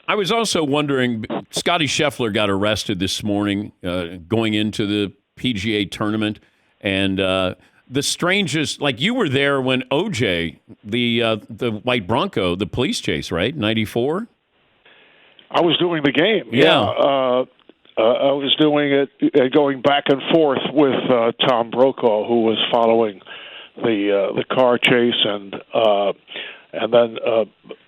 I was also wondering, Scotty Scheffler got arrested this morning going into the PGA tournament, and the strangest, like you were there when OJ, the white Bronco, the police chase, right? 94? I was doing the game. Yeah. I was doing it, going back and forth with Tom Brokaw, who was following the car chase, and then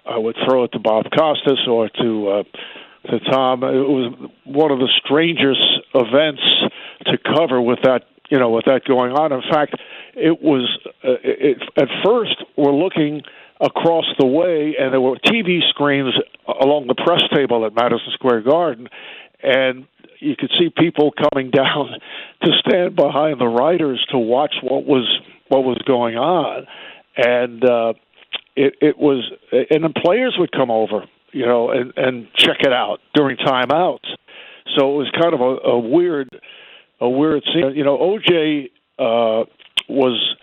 I would throw it to Bob Costas or to Tom. It was one of the strangest events to cover with that going on. In fact, it was at first we're looking across the way, and there were TV screens along the press table at Madison Square Garden, and you could see people coming down to stand behind the riders to watch what was going on, and it was, and the players would come over, and check it out during timeouts. So it was kind of a weird scene. OJ was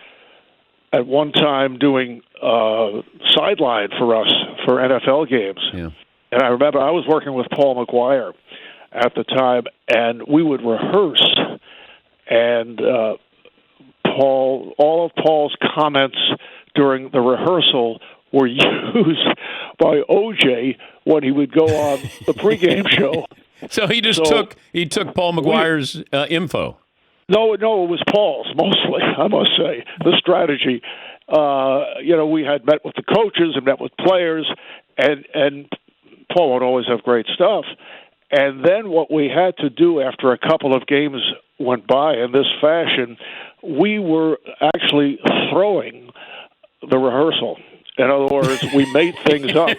at one time doing sideline for us for NFL games. Yeah. And I remember I was working with Paul McGuire at the time, and we would rehearse, and all of Paul's comments during the rehearsal were used by OJ when he would go on the pregame show. So he took Paul McGuire's info. No, it was Paul's mostly, I must say, the strategy. We had met with the coaches and met with players, and Paul would always have great stuff. And then what we had to do after a couple of games went by in this fashion, we were actually throwing the rehearsal. In other words, we made things up.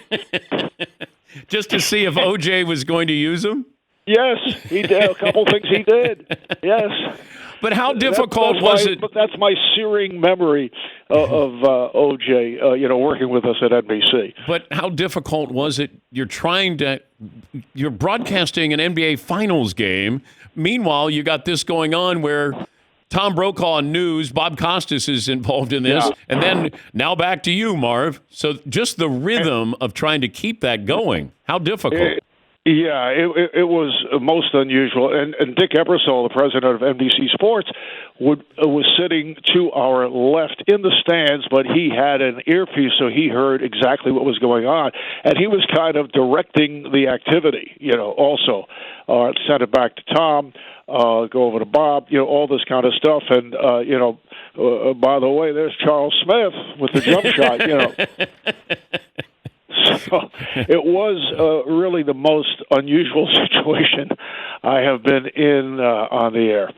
Just to see if OJ was going to use them? Yes, he did. A couple things he did. Yes. But how difficult was it? But that's my searing memory of OJ, working with us at NBC. But how difficult was it? You're broadcasting an NBA Finals game. Meanwhile, you got this going on where Tom Brokaw on news, Bob Costas is involved in this, and then now back to you, Marv. So just the rhythm of trying to keep that going. How difficult? It was most unusual. And Dick Ebersol, the president of NBC Sports, was sitting to our left in the stands, but he had an earpiece, so he heard exactly what was going on. And he was kind of directing the activity, also. Send it back to Tom, go over to Bob, all this kind of stuff. And, by the way, there's Charles Smith with the jump shot, So it was really the most unusual situation I have been in on the air.